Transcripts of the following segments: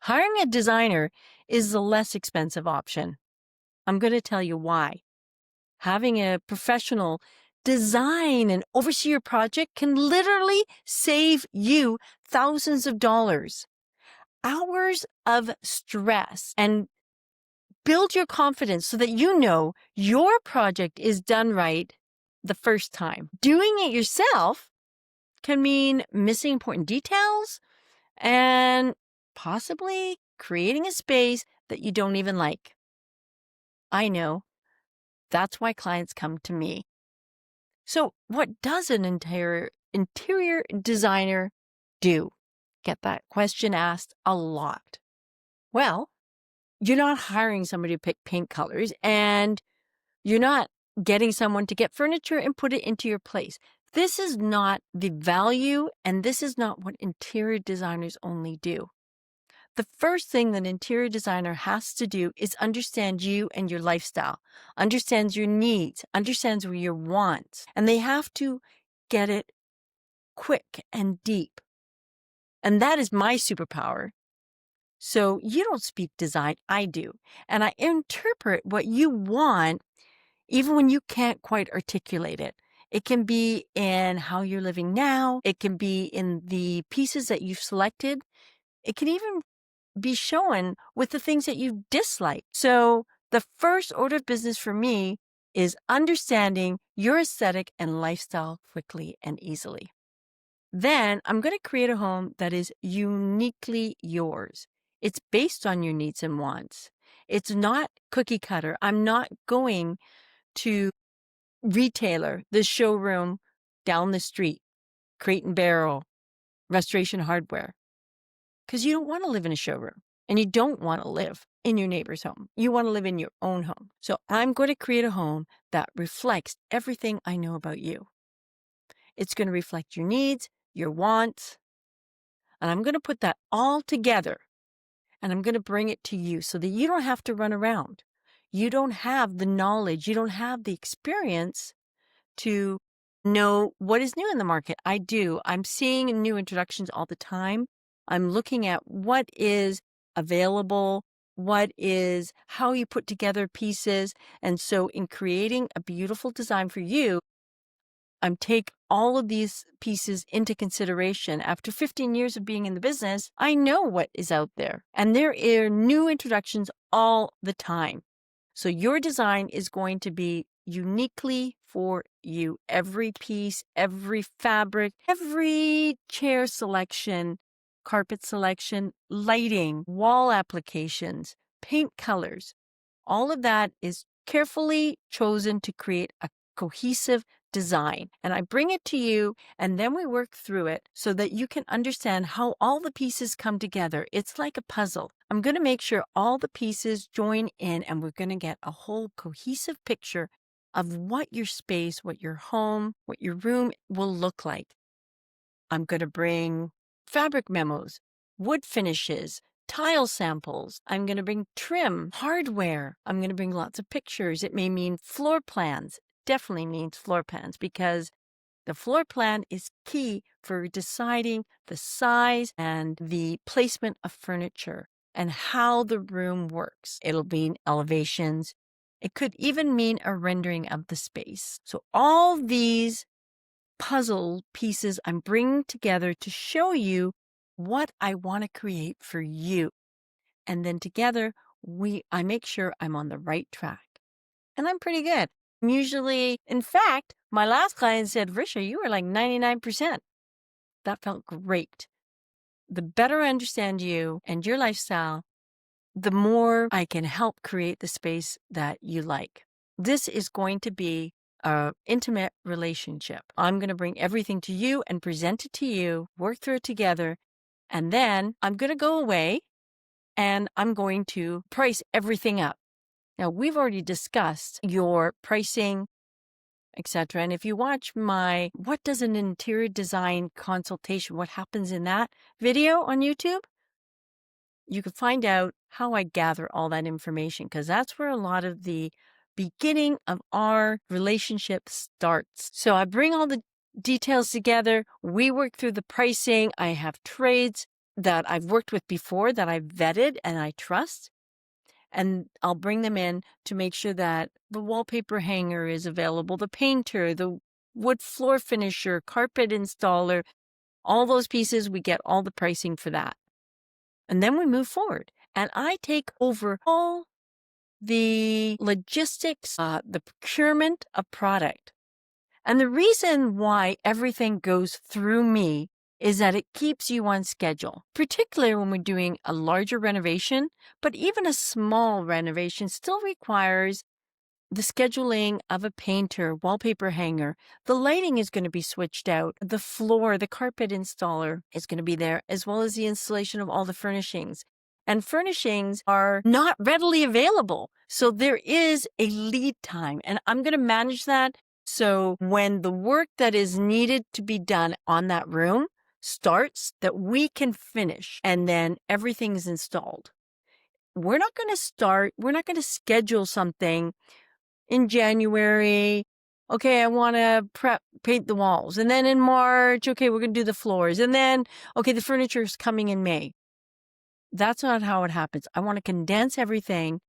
Hiring a designer is the less expensive option. I'm going to tell you why. Having a professional design and oversee your project can literally save you thousands of dollars, hours of stress, and build your confidence so that you know your project is done right the first time. Doing it yourself can mean missing important details and possibly creating a space that you don't even like. I know. That's why clients come to me. So, what does an interior designer do? Get that question asked a lot. Well, you're not hiring somebody to pick paint colors, and you're not getting someone to get furniture and put it into your place. This is not the value, and this is not what interior designers only do. The first thing that an interior designer has to do is understand you and your lifestyle, understands your needs, understands your wants, and they have to get it quick and deep. And that is my superpower. So you don't speak design, I do. And I interpret what you want even when you can't quite articulate it. It can be in how you're living now. It can be in the pieces that you've selected. It can even be shown with the things that you dislike. So the first order of business for me is understanding your aesthetic and lifestyle quickly and easily. Then I'm going to create a home that is uniquely yours. It's based on your needs and wants. It's not cookie cutter. I'm not going to retailer, the showroom down the street, Crate and Barrel, Restoration Hardware, because you don't want to live in a showroom and you don't want to live in your neighbor's home. You want to live in your own home. So I'm going to create a home that reflects everything I know about you. It's going to reflect your needs, your wants, and I'm going to put that all together and I'm going to bring it to you so that you don't have to run around. You don't have the knowledge, you don't have the experience to know what is new in the market. I do. I'm seeing new introductions all the time. I'm looking at what is available, what is how you put together pieces. And so in creating a beautiful design for you, I'm take all of these pieces into consideration. After 15 years of being in the business, I know what is out there, and there are new introductions all the time. So your design is going to be uniquely for you. Every piece, every fabric, every chair selection, carpet selection, lighting, wall applications, paint colors, all of that is carefully chosen to create a cohesive design. And I bring it to you, and then we work through it so that you can understand how all the pieces come together. It's like a puzzle. I'm going to make sure all the pieces join in, and we're going to get a whole cohesive picture of what your space, what your home, what your room will look like. I'm going to bring fabric memos, wood finishes, tile samples. I'm going to bring trim, hardware. I'm going to bring lots of pictures. It may mean floor plans. Definitely means floor plans, because the floor plan is key for deciding the size and the placement of furniture and how the room works. It'll mean elevations. It could even mean a rendering of the space. So all these puzzle pieces I'm bringing together to show you what I want to create for you. And then together, I make sure I'm on the right track. And I'm pretty good. Usually, in fact, my last client said, Risha, you were like 99%. That felt great. The better I understand you and your lifestyle, the more I can help create the space that you like. This is going to be an intimate relationship. I'm going to bring everything to you and present it to you, work through it together, and then I'm going to go away and I'm going to price everything up. Now, we've already discussed your pricing, etc. And if you watch my What Does an Interior Design Consultation, what happens in that video on YouTube, you can find out how I gather all that information, because that's where a lot of the beginning of our relationship starts. So I bring all the details together. We work through the pricing. I have trades that I've worked with before, that I've vetted and I trust. And I'll bring them in to make sure that the wallpaper hanger is available, the painter, the wood floor finisher, carpet installer, all those pieces, we get all the pricing for that. And then we move forward. And I take over all the logistics, the procurement of product. And the reason why everything goes through me is that it keeps you on schedule, particularly when we're doing a larger renovation, but even a small renovation still requires the scheduling of a painter, wallpaper hanger. The lighting is going to be switched out. The floor, the carpet installer is going to be there, as well as the installation of all the furnishings. And furnishings are not readily available. So there is a lead time, and I'm going to manage that. So when the work that is needed to be done on that room starts, that we can finish, and then everything is installed. We're not going to schedule something in January. Okay, I want to paint the walls. And then in March, okay, we're going to do the floors. And then, okay, the furniture is coming in May. That's not how it happens. I want to condense everything,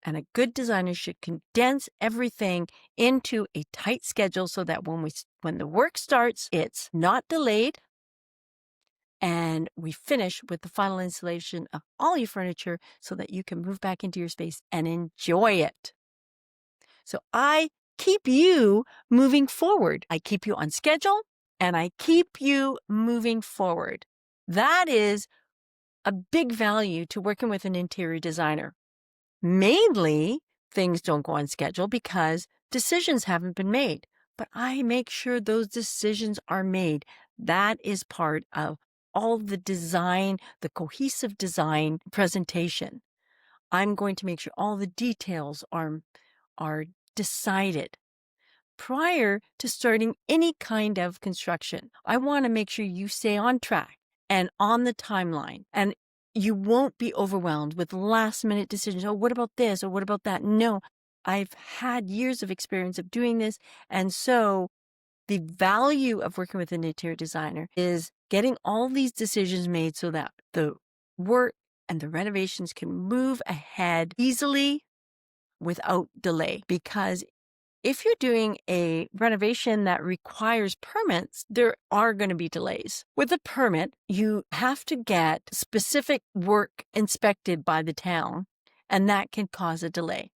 and a good designer should condense everything into a tight schedule so that when the work starts, it's not delayed, and we finish with the final installation of all your furniture so that you can move back into your space and enjoy it. So I keep you moving forward. I keep you on schedule, and I keep you moving forward. That is a big value to working with an interior designer. Mainly, things don't go on schedule because decisions haven't been made, but I make sure those decisions are made. That is part of all the design, the cohesive design presentation. I'm going to make sure all the details are decided prior to starting any kind of construction. I want to make sure you stay on track and on the timeline, and you won't be overwhelmed with last minute decisions. Oh, what about this? Or what about that? No, I've had years of experience of doing this. And so the value of working with an interior designer is getting all these decisions made so that the work and the renovations can move ahead easily without delay. Because if you're doing a renovation that requires permits, there are going to be delays. With a permit, you have to get specific work inspected by the town, and that can cause a delay.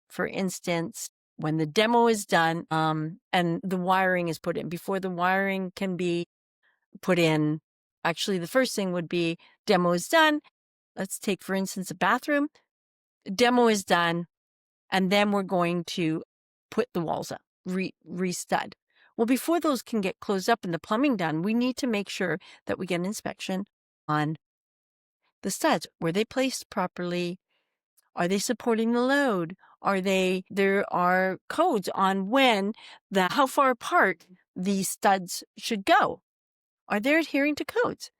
For instance, when the demo is done and the wiring is put in, before the wiring can be put in, actually, the first thing would be demo is done. Let's take, for instance, a bathroom. Demo is done, and then we're going to put the walls up, re-stud. Well, before those can get closed up and the plumbing done, we need to make sure that we get an inspection on the studs. Were they placed properly? Are they supporting the load? There are codes on how far apart the studs should go. Are they adhering to codes?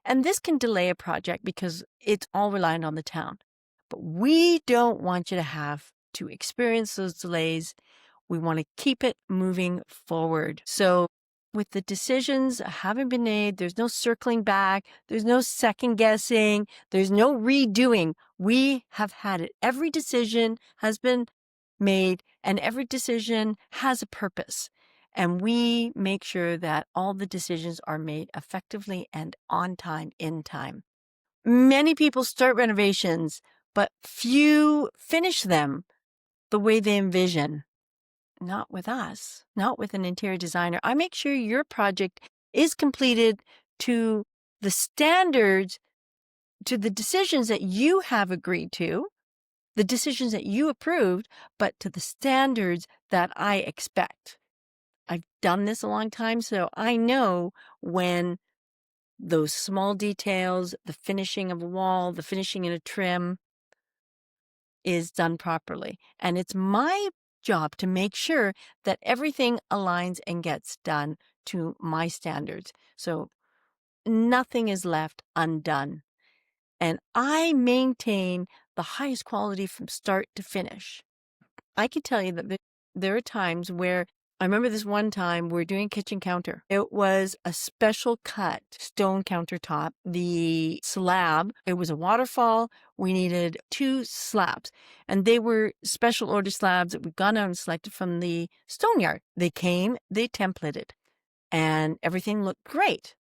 And this can delay a project because it's all reliant on the town. But we don't want you to have to experience those delays. We want to keep it moving forward. So with the decisions having been made, there's no circling back, there's no second guessing, there's no redoing. We have had it. Every decision has been made, and every decision has a purpose. And we make sure that all the decisions are made effectively and on time, in time. Many people start renovations, but few finish them the way they envision. Not with us, not with an interior designer. I make sure your project is completed to the standards, to the decisions that you have agreed to, the decisions that you approved, but to the standards that I expect. I've done this a long time, so I know when those small details, the finishing of a wall, the finishing in a trim is done properly. And it's my job to make sure that everything aligns and gets done to my standards. So nothing is left undone. And I maintain the highest quality from start to finish. I can tell you that there are times where I remember this one time we were doing a kitchen counter. It was a special cut stone countertop. The slab, it was a waterfall. We needed 2 slabs, and they were special order slabs that we'd gone out and selected from the stone yard. They came, they templated, and everything looked great.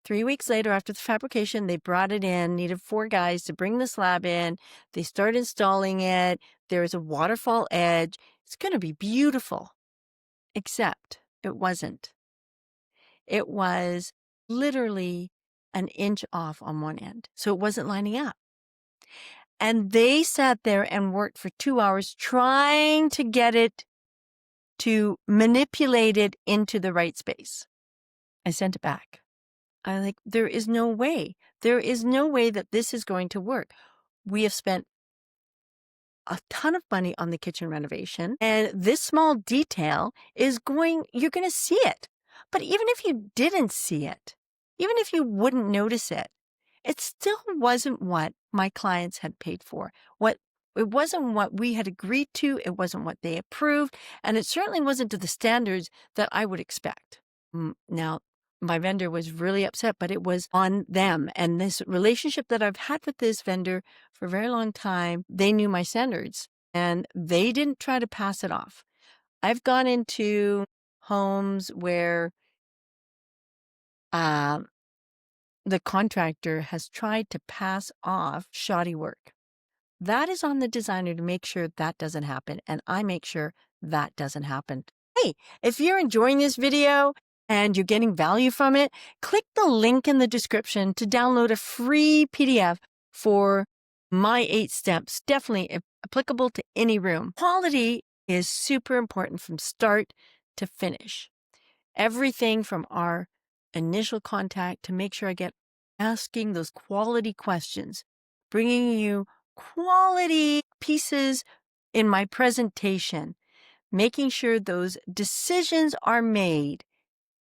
3 weeks later, after the fabrication, they brought it in, needed 4 guys to bring the slab in. They started installing it. There's a waterfall edge. It's going to be beautiful. Except it wasn't. It was literally an inch off on one end. So it wasn't lining up. And they sat there and worked for 2 hours trying to get it to manipulate it into the right space. I sent it back. I like, there is no way. There is no way that this is going to work. We have spent a ton of money on the kitchen renovation, and this small detail you're going to see it. But even if you didn't see it, even if you wouldn't notice it, it still wasn't what my clients had paid for. It wasn't what we had agreed to. It wasn't what they approved. And it certainly wasn't to the standards that I would expect. Now, my vendor was really upset, but it was on them. And this relationship that I've had with this vendor for a very long time, they knew my standards and they didn't try to pass it off. I've gone into homes where the contractor has tried to pass off shoddy work. That is on the designer to make sure that doesn't happen. And I make sure that doesn't happen. Hey, if you're enjoying this video and you're getting value from it, click the link in the description to download a free PDF for my 8 steps, definitely applicable to any room. Quality is super important from start to finish. Everything from our initial contact to make sure I get asking those quality questions, bringing you quality pieces in my presentation, making sure those decisions are made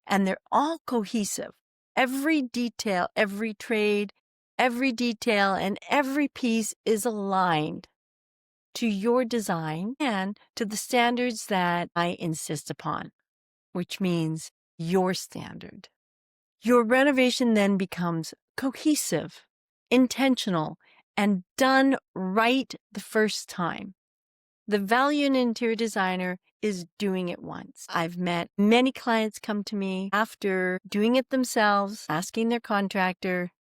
and they're all cohesive. Every detail, every trade, every detail, and every piece is aligned to your design and to the standards that I insist upon, which means your standard. Your renovation then becomes cohesive, intentional, and done right the first time. The value in an interior designer is doing it once. I've met many clients come to me after doing it themselves, asking their contractor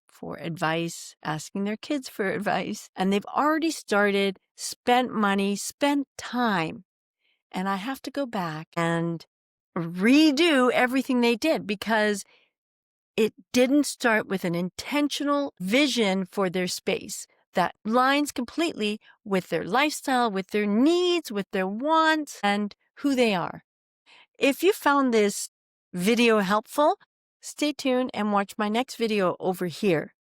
for advice, asking their kids for advice, and they've already started, spent money, spent time. And I have to go back and redo everything they did because it didn't start with an intentional vision for their space that lines completely with their lifestyle, with their needs, with their wants, and who they are. If you found this video helpful, stay tuned and watch my next video over here.